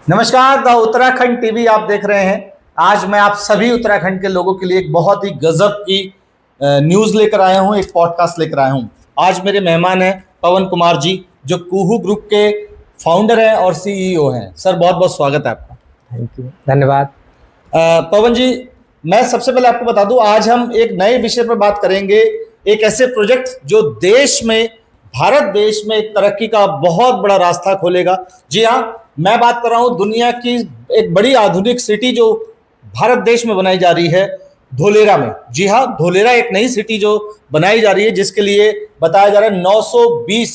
नमस्कार, the Uttarakhand TV आप देख रहे हैं। आज मैं आप सभी उत्तराखंड के लोगों के लिए एक बहुत ही गजब की न्यूज़ लेकर आया हूं, एक पॉडकास्ट लेकर आया हूं। आज मेरे मेहमान हैं पवन कुमार जी, जो कुहू ग्रुप के फाउंडर हैं और सीईओ हैं। सर, बहुत बहुत स्वागत है आपका। थैंक यू, धन्यवाद। पवन जी, मैं सबसे पहले आपको बता दूं, आज हम एक नए विषय पर बात करेंगे। एक ऐसे प्रोजेक्ट जो देश में, भारत देश में एक तरक्की का बहुत बड़ा रास्ता खोलेगा। जी हाँ, मैं बात कर रहा हूं दुनिया की एक बड़ी आधुनिक सिटी जो भारत देश में बनाई जा रही है, धोलेरा में। जी हाँ, धोलेरा एक नई सिटी जो बनाई जा रही है, जिसके लिए बताया जा रहा है 920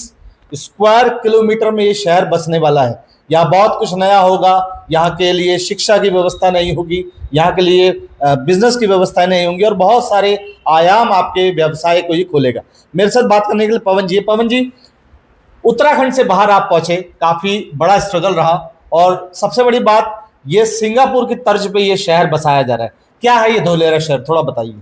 स्क्वायर किलोमीटर में ये शहर बसने वाला है। यहाँ बहुत कुछ नया होगा। यहाँ के लिए शिक्षा की व्यवस्था नहीं होगी, यहाँ के लिए बिजनेस की व्यवस्था नहीं होंगी और बहुत सारे आयाम आपके व्यवसाय को ही खोलेगा। मेरे साथ बात करने के लिए पवन जी, उत्तराखंड से बाहर आप पहुंचे, काफी बड़ा स्ट्रगल रहा और सबसे बड़ी बात, ये सिंगापुर की तर्ज पे ये शहर बसाया जा रहा है। क्या है ये धोलेरा शहर, थोड़ा बताइए।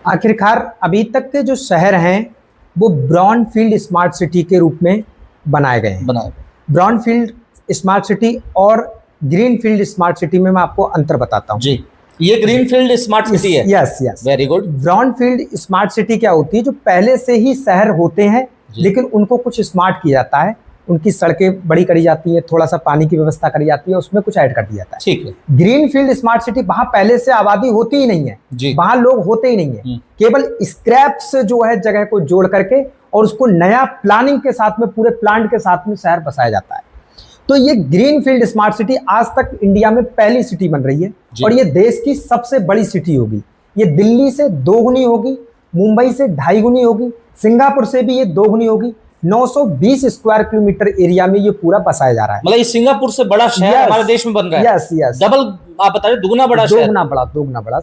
आखिरकार अभी तक के जो शहर हैं वो ब्राउनफील्ड स्मार्ट सिटी के रूप में बनाए गए हैं। ब्राउनफील्ड स्मार्ट सिटी और ग्रीनफील्ड स्मार्ट सिटी में मैं आपको अंतर बताता हूँ। जी, ये ग्रीनफील्ड स्मार्ट सिटी है। Yes, very good. Brownfield smart city क्या होती है? जो पहले से ही शहर होते हैं लेकिन उनको कुछ स्मार्ट किया जाता है, उनकी सड़कें बड़ी करी जाती है, थोड़ा सा पानी की व्यवस्था करी जाती है, उसमें कुछ ऐड कर दिया जाता है। ठीक है। ग्रीनफील्ड स्मार्ट सिटी, वहां पहले से आबादी होती ही नहीं है, वहां लोग होते ही नहीं है, केवल स्क्रैप से जो है जगह को जोड़ करके और उसको नया प्लानिंग के साथ में, पूरे प्लांट के साथ में शहर बसाया जाता है। तो ये ग्रीनफील्ड स्मार्ट सिटी आज तक इंडिया में पहली सिटी बन रही है और ये देश की सबसे बड़ी सिटी होगी। ये दिल्ली से 2 गुनी होगी, मुंबई से 2.5 गुनी होगी, सिंगापुर से भी ये 2 गुनी होगी। 920 स्क्वायर किलोमीटर एरिया में ये पूरा बसाया जा रहा है। मतलब ये सिंगापुर से बड़ा शहर हमारे देश में बन रहा है। यस। डबल, आप बता रहे, दुगना बड़ा शहर। दुगना बड़ा।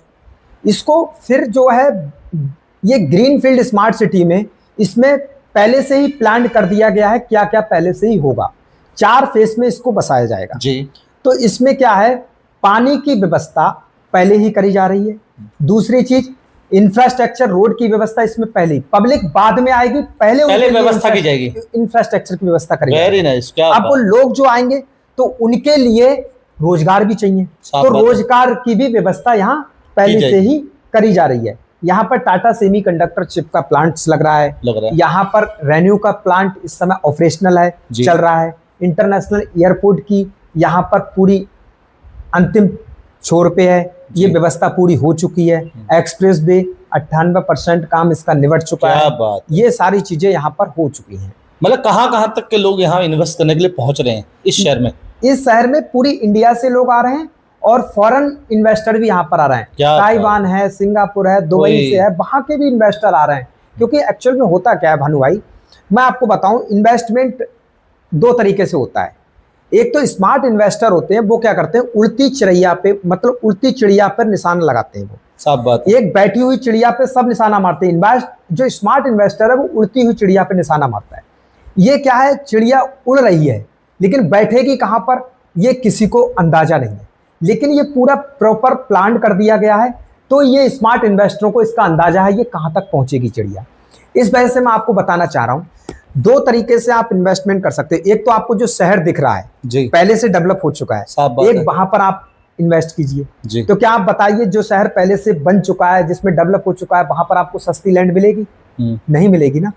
इसको फिर जो है ये ग्रीनफील्ड स्मार्ट सिटी में, इसमें पहले से ही प्लान कर दिया गया है क्या क्या पहले से ही होगा। 4 फेस में इसको बसाया जाएगा जी। तो इसमें क्या है, पानी की व्यवस्था पहले ही करी जा रही है। दूसरी चीज, इंफ्रास्ट्रक्चर, रोड की व्यवस्था इसमें पहले, पब्लिक बाद में आएगी, पहले व्यवस्था की जाएगी, इंफ्रास्ट्रक्चर की व्यवस्था करी जाएगी। Very nice. अब वो लोग जो आएंगे तो उनके लिए रोजगार भी चाहिए, तो रोजगार की भी व्यवस्था यहाँ पहले से ही करी जा रही है। यहाँ पर टाटा सेमीकंडक्टर चिप का प्लांट लग रहा है। यहाँ पर रेन्यू का प्लांट इस समय ऑपरेशनल है, चल रहा है। इंटरनेशनल एयरपोर्ट की यहाँ पर पूरी अंतिम छोर पे है, ये व्यवस्था पूरी हो चुकी है। एक्सप्रेस वे 98% काम इसका निबट चुका है। ये सारी चीजें यहाँ पर हो चुकी हैं। मतलब कहाँ तक के लोग यहाँ इन्वेस्ट करने के लिए पहुंच रहे हैं इस शहर में? इस शहर में पूरी इंडिया से लोग आ रहे हैं और फॉरेन इन्वेस्टर भी यहाँ पर आ रहे हैं। ताइवान है, सिंगापुर है, दुबई से है, वहां के भी इन्वेस्टर आ रहे हैं। क्योंकि एक्चुअल में होता क्या है भानु भाई, मैं आपको बताऊं, इन्वेस्टमेंट 2 तरीके से होता है। एक तो स्मार्ट इन्वेस्टर होते हैं, वो क्या करते हैं, उड़ती चिड़िया पे, मतलब उड़ती चिड़िया पर निशाना लगाते हैं। वो सब बात, एक बैठी हुई चिड़िया पे सब निशाना मारते हैं। जो स्मार्ट इन्वेस्टर है वो उड़ती हुई चिड़िया पे निशाना मारता है। ये क्या है, चिड़िया उड़ रही है लेकिन बैठेगी कहाँ पर, ये किसी को अंदाजा नहीं है, लेकिन ये पूरा प्रॉपर प्लान कर दिया गया है। तो ये स्मार्ट इन्वेस्टरों को इसका अंदाजा है ये कहाँ तक पहुंचेगी चिड़िया। इस वजह से मैं आपको बताना चाह रहा हूँ, 2 तरीके से आप इन्वेस्टमेंट कर सकते हैं। एक तो आपको जो शहर दिख रहा है जी, पहले से डेवलप हो चुका है, एक वहां पर आप इन्वेस्ट कीजिए। तो क्या आप बताइए, जो शहर पहले से बन चुका है, जिसमें डेवलप हो चुका है, वहां पर आपको सस्ती लैंड मिलेगी? नहीं मिलेगी ना।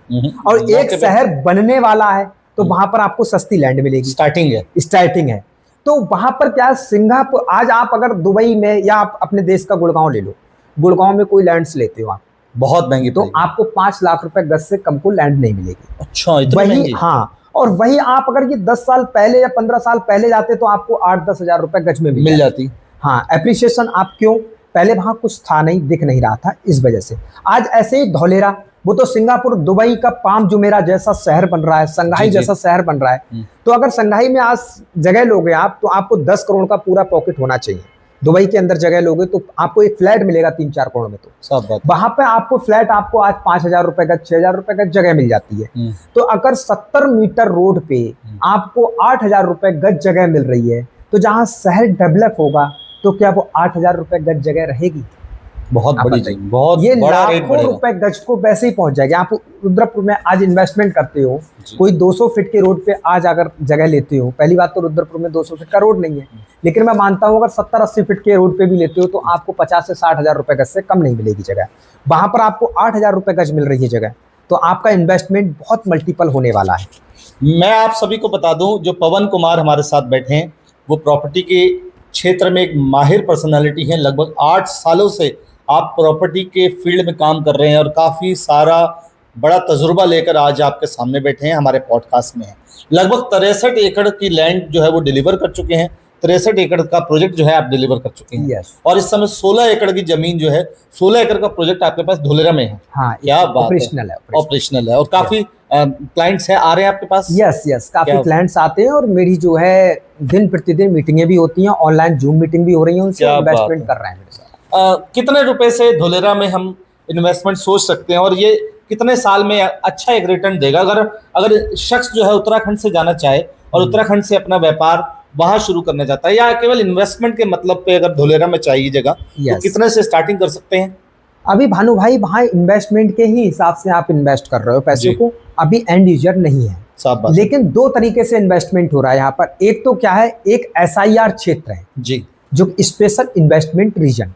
और एक शहर बनने वाला है तो वहां पर आपको सस्ती लैंड मिलेगी, स्टार्टिंग है। तो वहां पर क्या, सिंगापुर, आज आप अगर दुबई में या आप अपने देश का गुड़गांव ले लो, गुड़गांव में कोई लैंड्स लेते हो आप, बहुत महंगी, तो आपको 5 लाख रुपए गज से कम को लैंड नहीं मिलेगी। अच्छा, इतनी महंगी? हाँ, और वही आप अगर ये 10 साल पहले या 15 साल पहले जाते तो आपको 8-10 हजार रुपए गज में मिल जाती। हाँ, एप्रिसिएशन। आप क्यों, पहले वहां कुछ था नहीं, दिख नहीं रहा था, इस वजह से। आज ऐसे ही धौलेरा, वो तो सिंगापुर, दुबई का पाम जुमेरा जैसा शहर बन रहा है, संघाई जैसा शहर बन रहा है। तो अगर संघाई में आज जगह लोगे आप, तो आपको 10 करोड़ का पूरा पॉकेट होना चाहिए। दुबई के अंदर जगह लोगे तो आपको एक फ्लैट मिलेगा 3-4 करोड़ में। तो सब बात, वहां पे आपको फ्लैट, आपको आज 5,000 रुपए का, 6,000 रुपए का जगह मिल जाती है। तो अगर 70 मीटर रोड पे आपको 8,000 रुपए गज जगह मिल रही है, तो जहां शहर डेवलप होगा तो क्या वो 8,000 रुपए गज जगह रहेगी? बहुत आप बड़ी बताइए। जी, बहुत ये बड़ा रेट लाखों बढ़ेगा। रुपए गज को वैसे ही पहुंच जाएगा। आप रुद्रपुर में आज इन्वेस्टमेंट करते हो, जी। कोई 200 फीट के रोड पे आज अगर जगह लेते हो, पहली बात तो रुद्रपुर में 200 फीट का रोड नहीं है, लेकिन मैं मानता हूं अगर 70-80 फीट के रोड पे भी लेते हो तो आपको 50 से 60 हजार रुपए गज से कम नहीं मिलेगी जगह। वहां पर आपको 8 हजार रुपए गज मिल रही है जगह, तो आपका इन्वेस्टमेंट बहुत मल्टीपल होने वाला है। मैं आप सभी को बता दूं, जो पवन कुमार हमारे साथ बैठे हैं, वो प्रॉपर्टी के क्षेत्र में एक माहिर पर्सनालिटी हैं। लगभग 8 सालों से आप प्रॉपर्टी के फील्ड में काम कर रहे हैं और काफ़ी सारा बड़ा तजुर्बा लेकर आज आपके सामने बैठे हैं, हमारे पॉडकास्ट में हैं। लगभग 63 एकड़ की लैंड जो है वो डिलीवर कर चुके हैं। 63 एकड़ का प्रोजेक्ट जो है आप डिलीवर कर चुके हैं। यस। और इस समय 16 एकड़ की जमीन जो है, 16 एकड़ का प्रोजेक्ट आपके पास धोलेरा में है। हाँ, क्या बात है, ऑपरेशनल है। ऑपरेशनल है और काफ़ी क्लाइंट्स हैं, आ रहे हैं आपके पास। यस यस, काफी क्या- क्लाइंट्स आते हैं और मेरी जो है दिन प्रतिदिन मीटिंगें भी होती हैं, ऑनलाइन जूम मीटिंग भी हो रही है, उनसे क्या बात इन्वेस्टमेंट है। कर रहे हैं मेरे साथ। कितने रुपए से धोलेरा में हम इन्वेस्टमेंट सोच सकते हैं और ये कितने साल में अच्छा एक रिटर्न देगा? अगर अगर शख्स जो है उत्तराखंड से जाना चाहे और उत्तराखंड से अपना व्यापार वहां शुरू करना चाहता है, या केवल इन्वेस्टमेंट के मतलब पे अगर धोलेरा में चाहिए जगह, तो Yes. कितने से स्टार्टिंग कर सकते हैं? अभी भानु भाई वहाँ इन्वेस्टमेंट के ही हिसाब से आप इन्वेस्ट कर रहे हो पैसे जी। को, अभी एंड यूजर नहीं है। साफ बात। लेकिन दो तरीके से इन्वेस्टमेंट हो रहा है यहाँ पर। एक तो क्या है, एक SIR क्षेत्र है जी जो स्पेशल इन्वेस्टमेंट रीजन।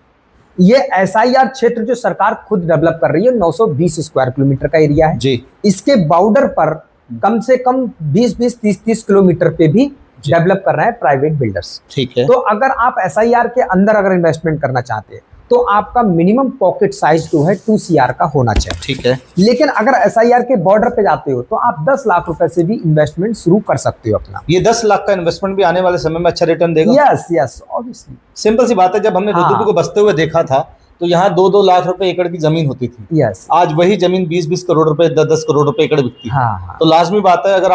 ये SIR क्षेत्र जो सरकार खुद डेवलप कर रही है, 920 स्क्वायर किलोमीटर का एरिया है। जी इसके बॉर्डर पर कम से कम 20-20, 30-30 किलोमीटर पे भी डेवलप कर रहे हैं प्राइवेट बिल्डर्स। ठीक है। तो अगर आप SIR के अंदर अगर इन्वेस्टमेंट करना चाहते हैं तो आपका मिनिमम पॉकेट साइज जो है 2 CR का होना चाहिए। ठीक है। लेकिन अगर SIR के बॉर्डर पे जाते हो तो आप 10 लाख रुपए से भी इन्वेस्टमेंट शुरू कर सकते हो अपना। ये 10 लाख का इन्वेस्टमेंट भी आने वाले समय में अच्छा रिटर्न देगा। Yes yes, obviously. सिंपल सी बात है, जब हमने हाँ। रुद्रपुर को बसते हुए देखा था तो यहाँ 2-2 लाख रुपए एकड़ की जमीन होती थी। यस। आज वही जमीन 20-20 करोड़ रुपए, 10-10 करोड़ रुपए एकड़ बिकती है। हाँ। तो लाजमी बात है, अगर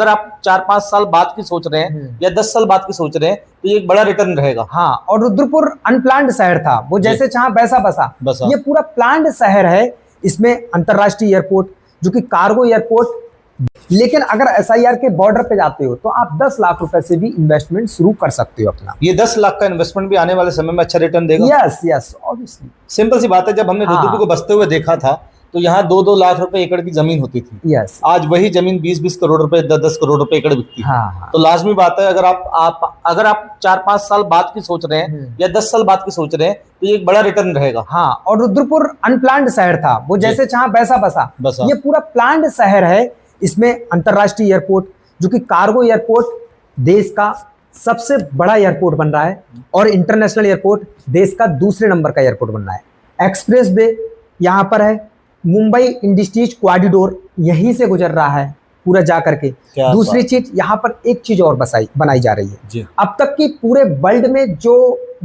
आप 4-5 साल बाद की सोच रहे हैं या 10 साल बाद की सोच रहे हैं, तो ये एक बड़ा रिटर्न रहेगा। हाँ, और रुद्रपुर अनप्लान्ड शहर था, वो जैसे चाहा वैसा बसा। बसा। ये पूरा प्लान्ड शहर है। इसमें अंतरराष्ट्रीय एयरपोर्ट जो कि कार्गो एयरपोर्ट। लेकिन अगर SIR के बॉर्डर पे जाते हो तो आप 10 लाख रुपए से भी इन्वेस्टमेंट शुरू कर सकते हो अपना। ये 10 लाख का इन्वेस्टमेंट भी आने वाले समय में अच्छा रिटर्न देगा। Yes yes, obviously. सिंपल सी बात है, जब हमने हाँ। रुद्रपुर को बसते हुए देखा था तो यहाँ 2-2 लाख रुपए एकड़ की जमीन होती थी। यस। आज वही जमीन 20-20 करोड़ रुपए, 10-10 करोड़ रुपए एकड़ बिकती है। हाँ। तो लाजमी बात है, अगर आप 4-5 साल बाद की सोच रहे हैं या 10 साल बाद की सोच रहे हैं, तो ये एक बड़ा रिटर्न रहेगा। हाँ, और रुद्रपुर अनप्लान्ड शहर था, वो जैसे चाहा वैसा बसा। बसा। ये पूरा प्लान्ड शहर है। इसमें अंतरराष्ट्रीय एयरपोर्ट जो कि कार्गो एयरपोर्ट, देश का सबसे बड़ा एयरपोर्ट बन रहा है, और इंटरनेशनल एयरपोर्ट देश का दूसरे नंबर का एयरपोर्ट बन रहा है। एक्सप्रेस वे यहाँ पर है, मुंबई इंडस्ट्रीज कॉरिडोर यहीं से गुजर रहा है पूरा जा करके। क्या दूसरी बात। चीज, यहाँ पर एक चीज और बनाई जा रही है। जी। अब तक की पूरे वर्ल्ड में जो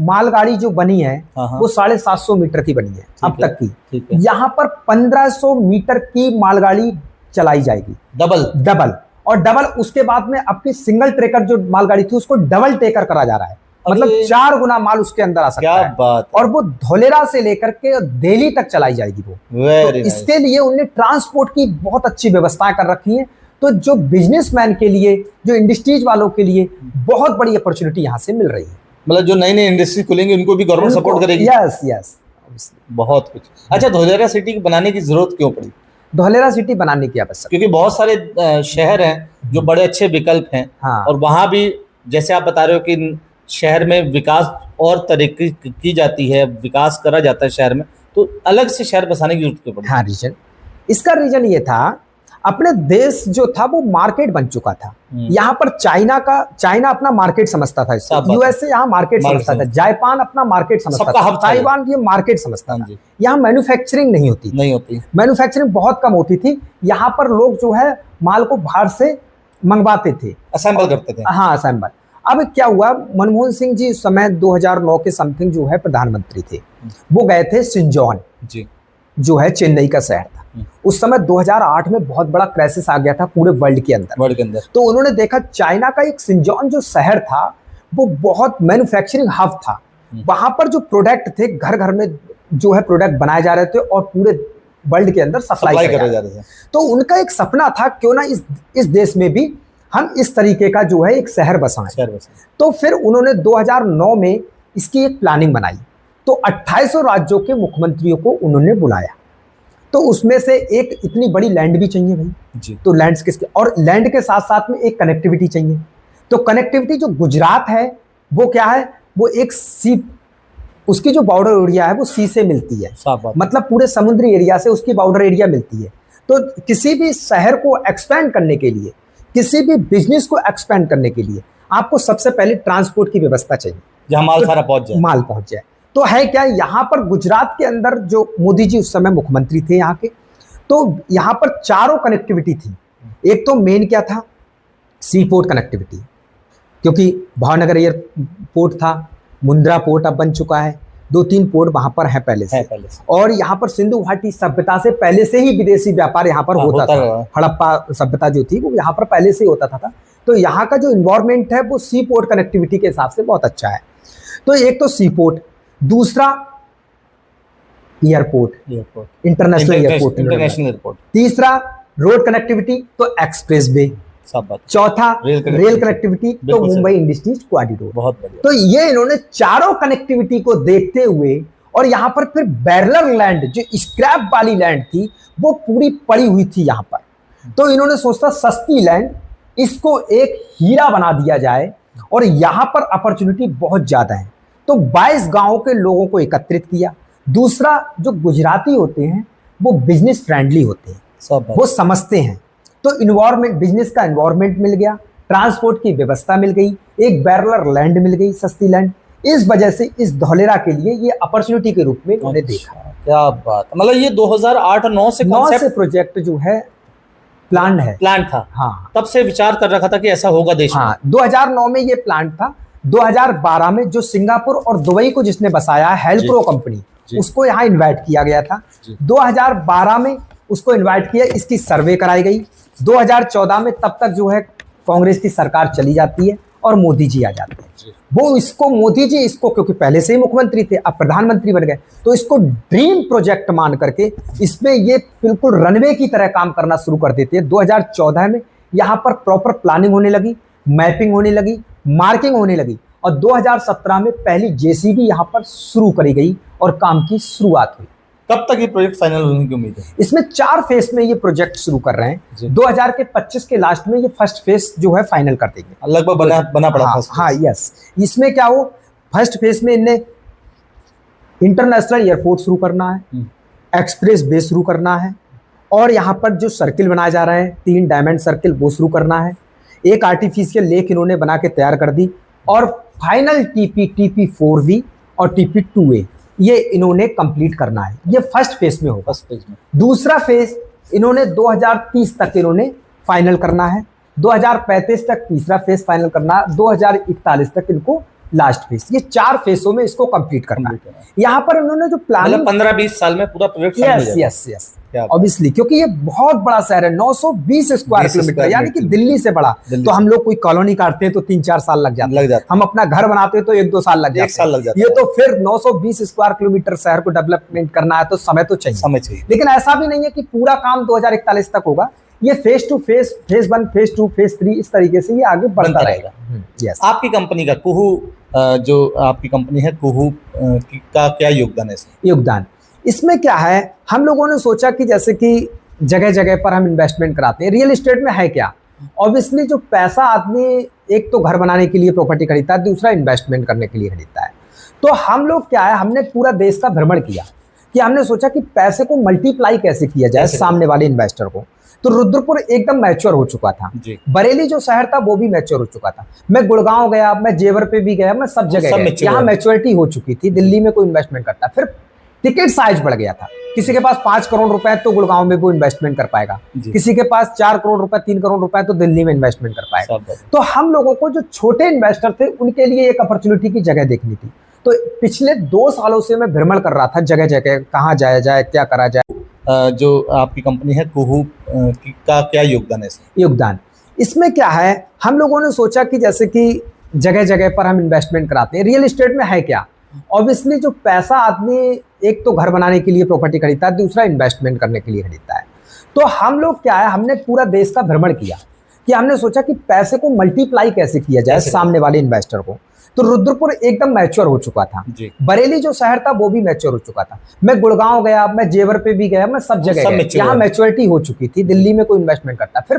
मालगाड़ी जो बनी है हाँ। वो 750 मीटर की बनी है अब है, तक की। ठीक है। यहाँ पर 1500 मीटर की मालगाड़ी चलाई जाएगी, डबल। और डबल उसके बाद में आपकी सिंगल ट्रेकर जो मालगाड़ी थी उसको डबल टेकर करा जा रहा है, मतलब 4 गुना माल उसके अंदर आ सकता क्या है। बात है। और वो धोलेरा से लेकर के दिल्ली तक चलाई जाएगी वो। तो वेरी इसके लिए उन्हें ट्रांसपोर्ट की बहुत अच्छी व्यवस्था कर रखी है। तो जो बिजनेसमैन के लिए, जो इंडस्ट्रीज वालों के लिए बहुत बड़ी अपॉर्चुनिटी यहाँ से मिल रही है। मतलब जो नई नई इंडस्ट्री खुलेंगी उनको भी गवर्नमेंट सपोर्ट करेगी। यस यस, बहुत कुछ। अच्छा, धोलेरा सिटी की बनाने की जरूरत क्यों पड़ी? धोलेरा सिटी बनाने की आवश्यकता। क्योंकि बहुत सारे शहर हैं जो बड़े अच्छे विकल्प हैं। हाँ। और वहाँ भी जैसे आप बता रहे हो कि शहर में विकास और तरीके की जाती है, विकास करा जाता है शहर में, तो अलग से शहर बसाने की जरूरत क्यों पड़ी? हाँ, रीजन, इसका रीजन ये था, अपने देश जो था वो मार्केट बन चुका था। यहाँ पर चाइना अपना मार्केट समझता था, USA यहाँ मार्केट समझता था, जापान अपना मार्केट समझता था, ताइवान ये मार्केट समझता था। यहाँ मैन्युफैक्चरिंग नहीं होती, मैन्युफैक्चरिंग बहुत कम होती थी। यहाँ पर लोग जो है माल को बाहर से मंगवाते थे, असेंबल करते थे। हाँ, असेंबल। अब क्या हुआ, मनमोहन सिंह जी उस समय 2009 के समथिंग जो है प्रधानमंत्री थे, वो गए थे सिंजौन जी, जो है चेन्नई का शहर था। उस समय 2008 में बहुत बड़ा क्राइसिस आ गया था पूरे वर्ल्ड के अंदर। तो उन्होंने देखा चाइना का एक सिंजौन जो शहर था वो बहुत मैन्युफैक्चरिंग हब था। वहां पर जो प्रोडक्ट थे घर घर में जो है प्रोडक्ट बनाए जा रहे थे और पूरे वर्ल्ड के अंदर सप्लाई करे जा रहे थे। तो उनका एक सपना था, क्यों ना इस देश में भी हम इस तरीके का जो है एक शहर बसाएं। तो फिर उन्होंने 2009 में इसकी एक प्लानिंग बनाई। तो 2800 राज्यों के मुख्यमंत्रियों को उन्होंने बुलाया। तो उसमें से एक इतनी बड़ी लैंड भी चाहिए भाई जी। तो लैंड्स किसके, और लैंड के साथ साथ में एक कनेक्टिविटी चाहिए। तो कनेक्टिविटी जो गुजरात है वो क्या है, वो एक सी, उसकी जो बॉर्डर एरिया है वो सी से मिलती है, मतलब पूरे समुद्री एरिया से उसकी बॉर्डर एरिया मिलती है। तो किसी भी शहर को एक्सपेंड करने के लिए, किसी भी बिजनेस को एक्सपेंड करने के लिए आपको सबसे पहले ट्रांसपोर्ट की व्यवस्था चाहिए, जहां माल सारा पहुंच जाए, माल पहुंच जाए। तो है क्या, यहाँ पर गुजरात के अंदर जो मोदी जी उस समय मुख्यमंत्री थे यहाँ के, तो यहाँ पर चारों कनेक्टिविटी थी। एक तो मेन क्या था, सी पोर्ट कनेक्टिविटी, क्योंकि भावनगर एयरपोर्ट था, मुंद्रा पोर्ट अब बन चुका है, 2-3 पोर्ट वहां पर है पहले से। और यहाँ पर सिंधु घाटी सभ्यता से पहले से ही विदेशी व्यापार यहाँ पर होता था। हड़प्पा सभ्यता जो थी वो यहाँ पर पहले से ही होता था। तो यहाँ का जो इन्वायरमेंट है वो सी पोर्ट कनेक्टिविटी के हिसाब से बहुत अच्छा है। तो एक तो सी पोर्ट, दूसरा एयरपोर्ट, इंटरनेशनल एयरपोर्ट, तीसरा रोड कनेक्टिविटी तो एक्सप्रेस वे, चौथा रेल कनेक्टिविटी तो मुंबई इंडस्ट्रीज कॉरिडोर। बहुत बढ़िया। तो ये इन्होंने चारों कनेक्टिविटी को देखते हुए, और यहाँ पर फिर बैरलर लैंड जो स्क्रैप वाली लैंड थी वो पूरी पड़ी हुई थी यहाँ पर, तो इन्होंने सोचा सस्ती लैंड, इसको एक हीरा बना दिया जाए, और यहाँ पर अपॉर्चुनिटी बहुत ज्यादा है। तो 22 गांवों के लोगों को एकत्रित किया। दूसरा, जो गुजराती होते हैं वो बिजनेस फ्रेंडली होते हैं, वो समझते हैं। तो इन्वायरमेंट, बिजनेस का इन्वायरमेंट मिल गया, ट्रांसपोर्ट की व्यवस्था मिल गई, एक बैरलर लैंड मिल गई, सस्ती लैंड। इस वजह से इस धौलेरा के लिए ये अपॉर्चुनिटी के रूप में उन्होंने देखा। क्या बात, मतलब ये 2008-9 से प्रोजेक्ट जो है प्लान था। हाँ, तब से विचार कर रखा था कि ऐसा होगा देश में। हाँ, 2009 में ये प्लान था। 2012 में जो सिंगापुर और दुबई को जिसने बसाया, हेल्प्रो कंपनी, उसको यहाँ इन्वाइट किया गया था। 2012 में उसको इन्वाइट किया, इसकी सर्वे कराई गई। 2014 में तब तक जो है कांग्रेस की सरकार चली जाती है और मोदी जी आ जाते हैं। वो इसको, मोदी जी इसको, क्योंकि पहले से ही मुख्यमंत्री थे, अब प्रधानमंत्री बन गए, तो इसको ड्रीम प्रोजेक्ट मान करके इसमें ये बिल्कुल रनवे की तरह काम करना शुरू कर देते हैं। 2014 में यहाँ पर प्रॉपर प्लानिंग होने लगी, मैपिंग होने लगी, मार्किंग होने लगी, और 2017 में पहली जेसीबी यहाँ पर शुरू करी गई और काम की शुरुआत हुई। कब तक ये प्रोजेक्ट फाइनल होने की उम्मीद है? इसमें 4 फेज में ये प्रोजेक्ट शुरू कर रहे हैं। 2025 के लास्ट में ये फर्स्ट फेज जो है फाइनल कर देंगे। लगभग बना पड़ा। हाँ, यस। इसमें क्या हो, फर्स्ट फेज में इन्हें इंटरनेशनल एयरपोर्ट शुरू करना है, एक्सप्रेस वे शुरू करना है, और यहाँ पर जो सर्किल बनाया जा रहा है 3 डायमंड सर्किल, वो शुरू करना है। एक आर्टिफिशियल लेक इन्होंने बना के तैयार कर दी, और फाइनल TP4V और TP2A ये इन्होंने कंप्लीट करना है। ये फर्स्ट फेज में होगा। दूसरा फेज इन्होंने 2030 तक इन्होंने फाइनल करना है, 2035 तक तीसरा फेज फाइनल करना है, 2041 तक इनको लास्ट फेज। ये 4 फेजों में इसको कंप्लीट करना है। यहाँ पर इन्होंने जो प्लान, 15-20 साल में पूरा प्रोजेक्ट यस ऑब्वियसली, क्योंकि ये बहुत बड़ा शहर है, 920 स्क्वायर किलोमीटर, यानी कि दिल्ली से बड़ा। तो हम लोग कोई कॉलोनी काटते हैं तो 3-4 साल लग जाते हैं, हम अपना घर बनाते हैं तो 1-2 साल लग जाते हैं। ये तो फिर 920 स्क्वायर किलोमीटर शहर को डेवलपमेंट करना है, तो समय तो चाहिए। लेकिन ऐसा भी नहीं है कि पूरा काम 2041 तक होगा। ये phase two phase, phase 1, phase 2, phase 3, इस तरीके से ये आगे बढ़ता रहेगा। यस। आपकी कंपनी का कुहू, जो आपकी कंपनी है कुहू का क्या योगदान है इसमें? योगदान इसमें क्या है, हम लोगों ने सोचा कि जैसे कि जगह जगह पर हम इन्वेस्टमेंट कराते हैं। रियल एस्टेट में है क्या, ऑब्वियसली जो पैसा आदमी एक तो घर बनाने के लिए प्रॉपर्टी खरीदता है, दूसरा इन्वेस्टमेंट करने के लिए खरीदता है। तो हम लोग क्या है, हमने पूरा देश का भ्रमण किया कि हमने सोचा कि पैसे को मल्टीप्लाई कैसे किया जाए सामने वाले इन्वेस्टर को। तो रुद्रपुर एकदम मैच्योर हो चुका था, बरेली जो शहर था वो भी मैच्योर हो चुका था, मैं गुड़गांव गया, मैं जेवर पे भी गया, मैं सब जगह गया, यहाँ मैच्योरिटी हो चुकी थी। दिल्ली में कोई इन्वेस्टमेंट करता, फिर टिकट साइज बढ़ गया था। किसी के पास 5 करोड़ रुपए तो गुड़गांव में वो इन्वेस्टमेंट कर पाएगा, किसी के पास 4 करोड़ रुपए 3 करोड़ रुपए तो दिल्ली में इन्वेस्टमेंट कर पाएगा। तो हम लोगों को जो छोटे इन्वेस्टर थे उनके लिए एक अपॉर्चुनिटी की जगह देखनी थी। तो पिछले 2 सालों से मैं भ्रमण कर रहा था जगह जगह, कहाँ जाया जाए, क्या करा जाए। जो आपकी कंपनी है कुहू का क्या योगदान है इसमें? योगदान इसमें क्या है, हम लोगों ने सोचा कि जैसे कि जगह जगह पर हम इन्वेस्टमेंट कराते हैं। रियल एस्टेट में है क्या, ऑब्वियसली जो पैसा आदमी एक तो घर बनाने के लिए प्रॉपर्टी खरीदता है, दूसरा इन्वेस्टमेंट करने के लिए खरीदता है। तो हम लोग क्या है, हमने पूरा देश का भ्रमण किया कि हमने सोचा कि पैसे को मल्टीप्लाई कैसे किया जाए सामने वाले इन्वेस्टर को। तो रुद्रपुर एकदम मैच्योर हो चुका था। जी। बरेली जो शहर था वो भी मैच्योर हो चुका था। मैं गुड़गांव गया, मैं जेवर पे भी गया, मैं सब जगह सब गया, mature यहाँ है। मैच्योरिटी हो चुकी थी। दिल्ली में कोई इन्वेस्टमेंट करता, फिर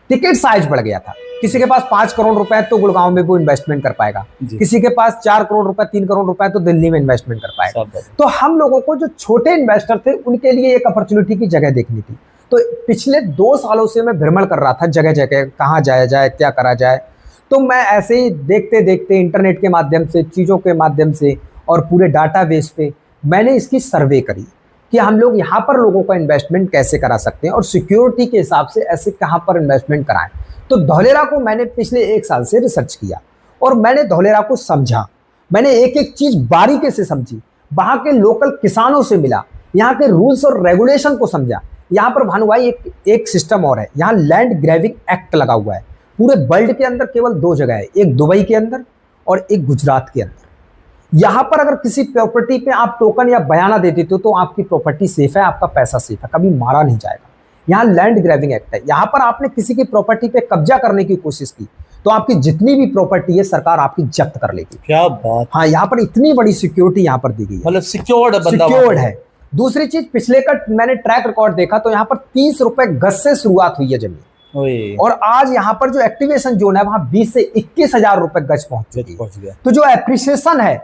टिकट साइज बढ़ गया था। किसी के पास 5 करोड़ रुपए है तो गुड़गांव में वो इन्वेस्टमेंट कर पाएगा, जी। किसी के पास 4 करोड़ रुपए 3 करोड़ रुपए तो दिल्ली में इन्वेस्टमेंट कर पाएगा। सब बात। तो हम लोगों को जो छोटे इन्वेस्टर थे उनके लिए एक अपॉर्चुनिटी की जगह देखनी थी। तो पिछले 2 सालों से मैं भ्रमण कर रहा था जगह जगह, कहाँ जाया जाए, क्या करा जाए। तो मैं ऐसे ही देखते देखते इंटरनेट के माध्यम से, चीज़ों के माध्यम से और पूरे डाटाबेस पे मैंने इसकी सर्वे करी कि हम लोग यहाँ पर लोगों का इन्वेस्टमेंट कैसे करा सकते हैं और सिक्योरिटी के हिसाब से ऐसे कहाँ पर इन्वेस्टमेंट कराएं। तो धौलेरा को मैंने पिछले 1 साल से रिसर्च किया और मैंने धौलेरा को समझा। मैंने एक एक चीज़ बारीकी से समझी, वहाँ के लोकल किसानों से मिला, यहाँ के रूल्स और रेगुलेशन को समझा। यहाँ पर भानु भाई एक सिस्टम और है, यहाँ लैंड ग्रैबिंग एक्ट लगा हुआ है। पूरे वर्ल्ड के अंदर केवल 2 जगह है, एक दुबई के अंदर और एक गुजरात के अंदर। यहाँ पर अगर किसी प्रॉपर्टी पे आप टोकन या बयाना दे देते हो तो आपकी प्रॉपर्टी सेफ है, आपका पैसा सेफ है, कभी मारा नहीं जाएगा। यहाँ लैंड ग्रैबिंग एक्ट है। यहाँ पर आपने किसी की प्रॉपर्टी पे कब्जा करने की कोशिश की तो आपकी जितनी भी प्रॉपर्टी है सरकार आपकी जब्त कर लेगी। क्या बात। हाँ, यहाँ पर इतनी बड़ी सिक्योरिटी यहाँ पर दी गई है, मतलब सिक्योर्ड बंदा, सिक्योर्ड है। दूसरी चीज, पिछले का मैंने ट्रैक रिकॉर्ड देखा तो यहाँ पर 30 रुपए गज से शुरुआत हुई है जमीन, और आज यहाँ पर जो एक्टिवेशन जोन है वहां 20 से 21 हजार रुपए गज पहुंच गया। तो जो एप्रिसिएशन है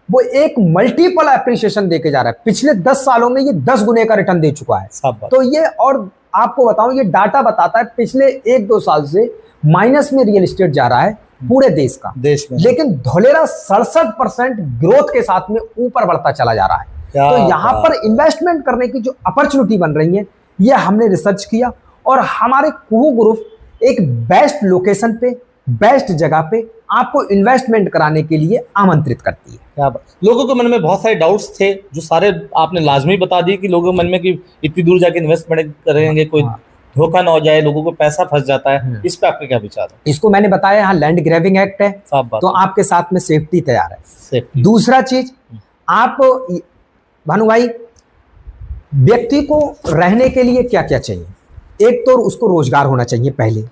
वो एक मल्टीपल एप्रिसिएशन देके जा रहा है। पिछले 10 सालों में ये 10 गुने का रिटर्न दे चुका है। तो ये, और आपको बताऊं, ये डाटा बताता है पिछले 1-2 साल से माइनस में रियल एस्टेट जा रहा है पूरे देश में, लेकिन धौलेरा 67% ग्रोथ के साथ में ऊपर बढ़ता चला जा रहा है। तो यहाँ पर इन्वेस्टमेंट करने की जो अपॉर्चुनिटी बन रही है ये हमने रिसर्च किया और हमारे कुहू ग्रुप एक बेस्ट लोकेशन पे, बेस्ट जगह पे आपको इन्वेस्टमेंट कराने के लिए आमंत्रित करती है। क्या लोगों के मन में बहुत सारे डाउट्स थे जो सारे आपने लाजमी बता दिए कि लोगों के मन में कि इतनी दूर जाके इन्वेस्टमेंट करेंगे, कोई धोखा ना हो जाए, लोगों को पैसा फंस जाता है। इस पे आपका क्या विचार है? इसको मैंने बताया, यहाँ लैंड ग्रैबिंग एक्ट है तो आपके साथ में सेफ्टी तैयार है। दूसरा चीज, आप भानु भाई, व्यक्ति को रहने के लिए क्या क्या चाहिए? एक तो उसको रोजगार होना चाहिए। पहले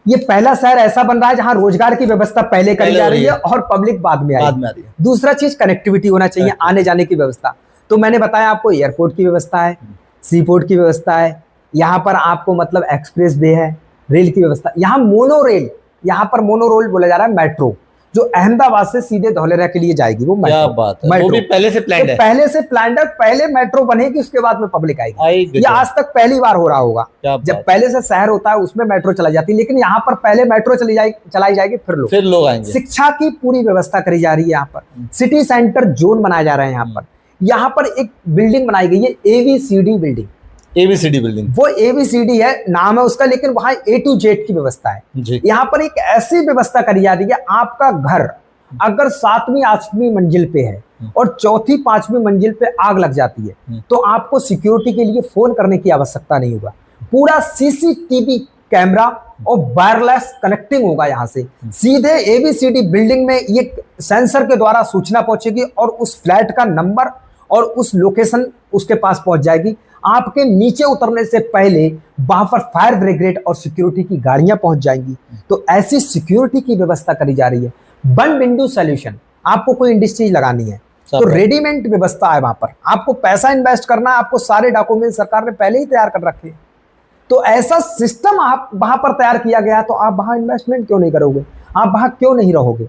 ये पहला शहर ऐसा बन रहा है जहां रोजगार की व्यवस्था पहले करी जा रही है और पब्लिक बाद में आ रही है। दूसरा चीज, कनेक्टिविटी होना चाहिए, आने जाने की व्यवस्था। तो मैंने बताया आपको एयरपोर्ट की व्यवस्था है, सी पोर्ट की व्यवस्था है, यहाँ पर आपको मतलब एक्सप्रेस वे है, रेल की व्यवस्था। यहाँ मोनो रेल, यहाँ पर मोनो रेल बोला जा रहा है, मेट्रो जो अहमदाबाद से सीधे धौलेरा के लिए जाएगी। वो क्या बात है, वो भी पहले से प्लान्ड है। पहले से प्लान्ड है, पहले मेट्रो बनेगी उसके बाद में पब्लिक आएगी। ये आज तक पहली बार हो रहा होगा जब पहले से शहर होता है उसमें मेट्रो चलाई जाती है, लेकिन यहाँ पर पहले मेट्रो चलाई जाएगी फिर लोग आएंगे। शिक्षा की पूरी व्यवस्था करी जा रही है। यहाँ पर सिटी सेंटर जोन बनाया जा रहा है। यहाँ पर एक बिल्डिंग बनाई गई है, ABCD बिल्डिंग। ABCD बिल्डिंग, वो ABCD है नाम है उसका, लेकिन वहां A to Z की व्यवस्था है। यहाँ पर एक ऐसी व्यवस्था करी जा रही है, आपका घर अगर 7वीं 8वीं मंजिल पे है और 4थी 5वीं मंजिल पे आग लग जाती है तो आपको सिक्योरिटी के लिए फोन करने की आवश्यकता नहीं होगा। पूरा CCTV कैमरा और वायरलेस कनेक्टिंग होगा। यहाँ से सीधे ABCD बिल्डिंग में ये सेंसर के द्वारा सूचना पहुंचेगी और उस फ्लैट का नंबर और उस लोकेशन उसके पास पहुंच जाएगी। आपके नीचे उतरने से पहले वहां पर फायर ब्रिगेड और सिक्योरिटी की गाड़ियां पहुंच जाएंगी। तो ऐसी सिक्योरिटी की व्यवस्था करी जा रही है। वन विंडो सॉल्यूशन, आपको कोई इंडस्ट्री लगानी है तो रेडीमेड व्यवस्था है। वहां पर आपको पैसा इन्वेस्ट करना है, आपको सारे डॉक्यूमेंट सरकार ने पहले ही तैयार कर रखे हैं। तो ऐसा सिस्टम आप वहां पर तैयार किया गया, तो आप वहां इन्वेस्टमेंट क्यों नहीं करोगे? आप वहां क्यों नहीं रहोगे?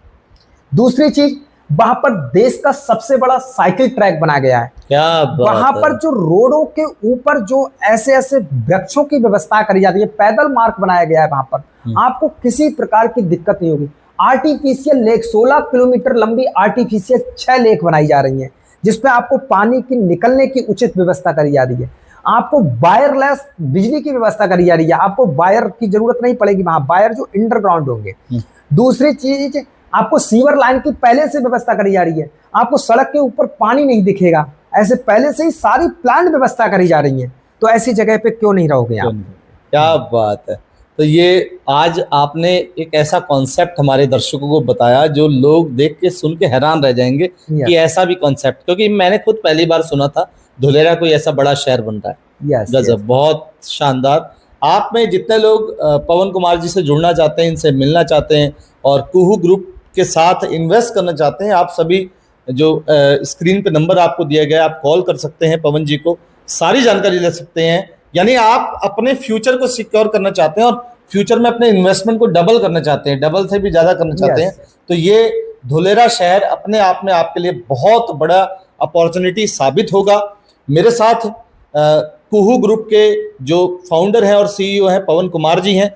दूसरी चीज, वहां पर देश का सबसे बड़ा साइकिल ट्रैक बनाया गया है। वहां पर जो रोडों के ऊपर जो ऐसे ऐसे वृक्षों की व्यवस्था करी जाती है, पैदल मार्ग बनाया गया है। वहां पर आपको किसी प्रकार की दिक्कत नहीं होगी। आर्टिफिशियल लेक, 16 किलोमीटर लंबी आर्टिफिशियल 6 लेक बनाई जा रही है, जिसपे आपको पानी की निकलने की उचित व्यवस्था करी जा रही है। आपको वायरलेस बिजली की व्यवस्था करी जा रही है, आपको वायर की जरूरत नहीं पड़ेगी, वहां वायर जो अंडरग्राउंड होंगे। दूसरी चीज, आपको सीवर लाइन की पहले से व्यवस्था करी जा रही है, आपको सड़क के ऊपर पानी नहीं दिखेगा, ऐसे पहले से ही सारी प्लान व्यवस्था करी जा रही है। तो ऐसी जगह पे क्यों नहीं रहोगे आप? क्या बात है। तो ये आज आपने एक ऐसा कॉन्सेप्ट हमारे दर्शकों को बताया जो लोग देख के सुन के हैरान रह जाएंगे कि ऐसा भी कॉन्सेप्ट, क्योंकि मैंने खुद पहली बार सुना था धुलेरा कोई ऐसा बड़ा शहर बन रहा है। गजब, बहुत शानदार। आप में जितने लोग पवन कुमार जी से जुड़ना चाहते हैं, इनसे मिलना चाहते हैं और कुहू ग्रुप के साथ इन्वेस्ट करना चाहते हैं, आप सभी जो स्क्रीन पे नंबर आपको दिया गया है, आप कॉल कर सकते हैं पवन जी को, सारी जानकारी ले सकते हैं। यानी आप अपने फ्यूचर को सिक्योर करना चाहते हैं और फ्यूचर में अपने इन्वेस्टमेंट को डबल करना चाहते हैं, डबल से भी ज्यादा करना चाहते हैं, तो ये धुलेरा शहर अपने आप में आपके लिए बहुत बड़ा अपॉर्चुनिटी साबित होगा। मेरे साथ कुहू ग्रुप के जो फाउंडर हैं और सीईओ हैं पवन कुमार जी हैं।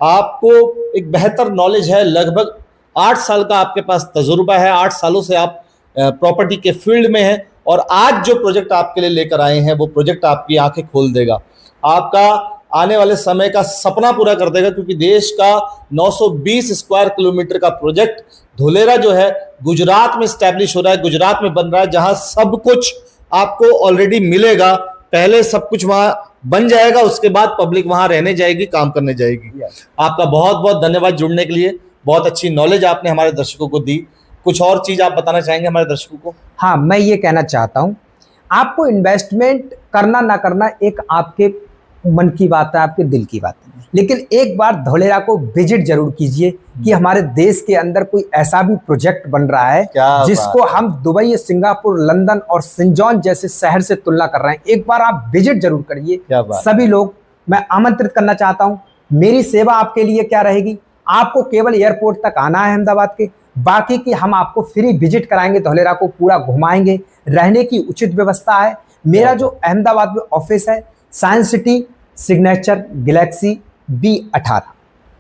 आपको एक बेहतर नॉलेज है, लगभग 8 साल का आपके पास तजुर्बा है, 8 सालों से आप प्रॉपर्टी के फील्ड में हैं और आज जो प्रोजेक्ट आपके लिए लेकर आए हैं वो प्रोजेक्ट आपकी आंखें खोल देगा, आपका आने वाले समय का सपना पूरा कर देगा, क्योंकि देश का 920 स्क्वायर किलोमीटर का प्रोजेक्ट धुलेरा जो है गुजरात में स्टैब्लिश हो रहा है, गुजरात में बन रहा है, जहां सब कुछ आपको ऑलरेडी मिलेगा। पहले सब कुछ वहां बन जाएगा, उसके बाद पब्लिक वहां रहने जाएगी, काम करने जाएगी। आपका बहुत बहुत धन्यवाद जुड़ने के लिए, बहुत अच्छी नॉलेज आपने हमारे दर्शकों को दी। कुछ और चीज आप बताना चाहेंगे हमारे दर्शकों को? हाँ, मैं ये कहना चाहता हूँ, आपको इन्वेस्टमेंट करना ना करना एक आपके मन की बात है, आपके दिल की बात है, लेकिन एक बार धुलेरा को विजिट जरूर कीजिए कि हमारे देश के अंदर कोई ऐसा भी प्रोजेक्ट बन रहा है जिसको हम दुबई, सिंगापुर, लंदन और सिंजौन जैसे शहर से तुलना कर रहे हैं। एक बार आप विजिट जरूर करिए। सभी लोग मैं आमंत्रित करना चाहता हूँ। मेरी सेवा आपके लिए क्या रहेगी, आपको केवल एयरपोर्ट तक आना है अहमदाबाद के, बाकी की हम आपको फ्री विजिट कराएंगे, धुलेरा को पूरा घुमाएंगे, रहने की उचित व्यवस्था है। मेरा जो अहमदाबाद में ऑफिस है, science city, signature, Galaxy B18।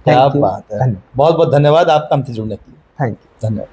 क्या बात है, बहुत बहुत धन्यवाद आपका हमसे जुड़ने के लिए। थैंक यू, धन्यवाद।